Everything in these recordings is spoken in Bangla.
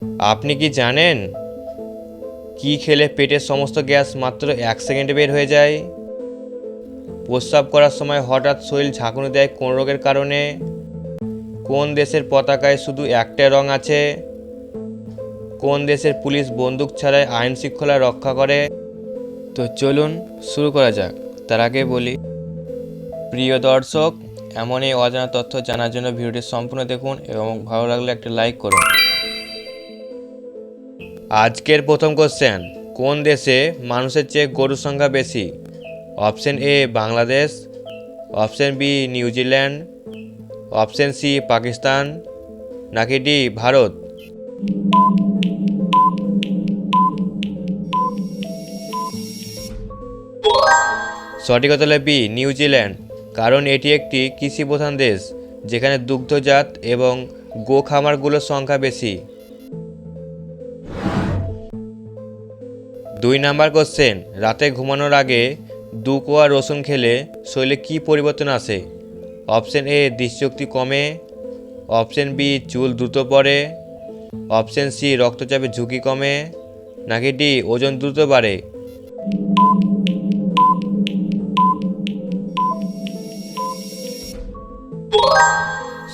আপনি কি জানেন কি খেলে পেটের সমস্ত গ্যাস মাত্র 1 সেকেন্ডে বের হয়ে যায়? প্রস্রাব করার সময় হঠাৎ শরীর ঝাঁকুনি দেয় কোন রোগের কারণে? কোন দেশের পতাকায় শুধু একটা রং আছে? কোন দেশের পুলিশ বন্দুক ছাড়াই আইন শৃঙ্খলা রক্ষা করে? তো চলুন শুরু করা যাক। তার আগে বলি, প্রিয় দর্শক, এমন এই অজানা তথ্য জানার জন্য ভিডিওটি সম্পূর্ণ দেখুন এবং ভালো লাগলে একটা লাইক করুন। আজকের প্রথম কোশ্চেন, কোন দেশে মানুষের চেয়ে গরুর সংখ্যা বেশি? Option A Bangladesh, option B New Zealand, option C Pakistan, নাকি ডি ভারত? সঠিক উত্তর হলো বি নিউজিল্যান্ড, কারণ এটি একটি কৃষি প্রধান দেশ যেখানে দুগ্ধজাত এবং গো খামারগুলোর সংখ্যা বেশি। 2 নাম্বার কোশ্চেন, রাতে ঘুমানোর আগে 2 কোয়া রসুন খেলে শরীরে কী পরিবর্তন আসে? অপশন এ দৃষ্টিশক্তি কমে, অপশন বি চুল দ্রুত পড়ে, অপশন সি রক্তচাপের ঝুঁকি কমে, নাকি ডি ওজন দ্রুত বাড়ে?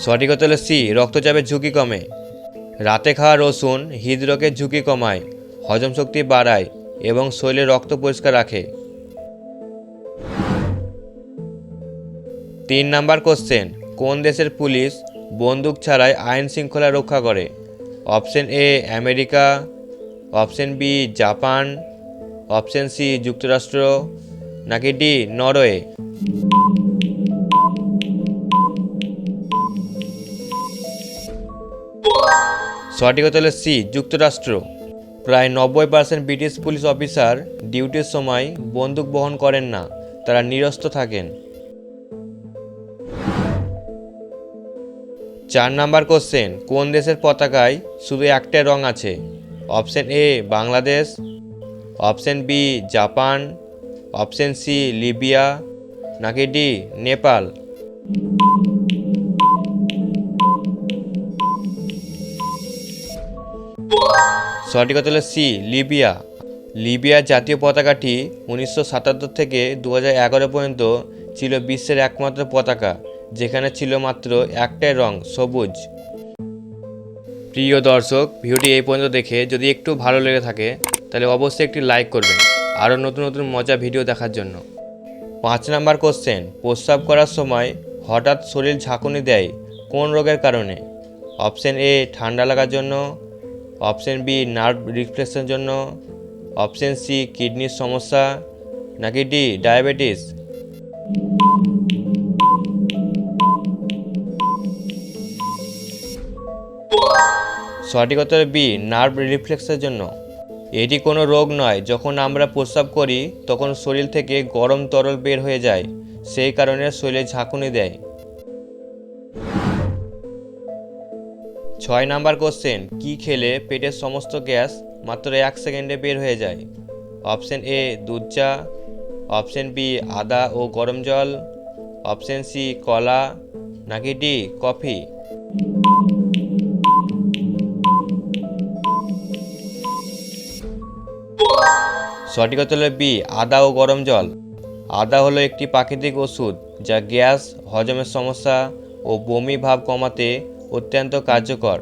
সঠিক উত্তর হলো সি রক্তচাপের ঝুঁকি কমে। রাতে খাওয়া রসুন হৃদরোগের ঝুঁকি কমায়, হজম শক্তি বাড়ায় এবং শরীরে রক্ত পরিষ্কার রাখে। 3 নাম্বার কোশ্চেন, কোন দেশের পুলিশ বন্দুক ছাড়াই আইন শৃঙ্খলা রক্ষা করে? Option A America, option B Japan, option C যুক্তরাষ্ট্র, নাকি ডি নরওয়ে? সঠিক উত্তর হলো সি যুক্তরাষ্ট্র। প্রায় 90% ব্রিটিশ পুলিশ অফিসার ডিউটির সময় বন্দুক বহন করেন না, তারা নিরস্ত্র থাকেন। 4 নাম্বার কোশ্চেন, কোন দেশের পতাকায় শুধু একটা রং আছে? Option A Bangladesh, option B Japan, option C Libya, নাকি ডি নেপাল? সঠিক উত্তর হলো সি লিবিয়া। লিবিয়ার জাতীয় পতাকাটি 1977 থেকে 2011 পর্যন্ত ছিল বিশ্বের একমাত্র পতাকা যেখানে ছিল মাত্র একটাই রং, সবুজ। প্রিয় দর্শক, ভিডিওটি এই পর্যন্ত দেখে যদি একটু ভালো লেগে থাকে তাহলে অবশ্যই একটি লাইক করবেন আরও নতুন নতুন মজা ভিডিও দেখার জন্য। 5 নাম্বার কোশ্চেন, প্রস্রাব করার সময় হঠাৎ শরীর ঝাঁকুনি দেয় কোন রোগের কারণে? অপশন এ ঠান্ডা লাগার জন্য, অপশন বি নার্ভ রিফ্লেক্সের জন্য, অপশন সি কিডনির সমস্যা, নাকি ডি ডায়াবেটিস? সঠিক উত্তর বি নার্ভ রিফ্লেক্সের জন্য। এটি কোনো রোগ নয়, যখন আমরা প্রস্রাব করি তখন শরীর থেকে গরম তরল বের হয়ে যায়, সেই কারণে শরীরে ঝাঁকুনি দেয়। 6 নাম্বার কোশ্চেন, কি খেলে পেটের সমস্ত গ্যাস মাত্র 1 সেকেন্ডে বের হয়ে যায়? অপশন এ দুধ চা, অপশন বি আদা ও গরম জল, অপশন সি কলা, নাকি ডি কফি? সঠিক উত্তর হলো বি আদা ও গরম জল। আদা হলো একটি প্রাকৃতিক ওষুধ যা গ্যাস, হজমের সমস্যা ও বমি ভাব কমাতে অত্যন্ত কার্যকর।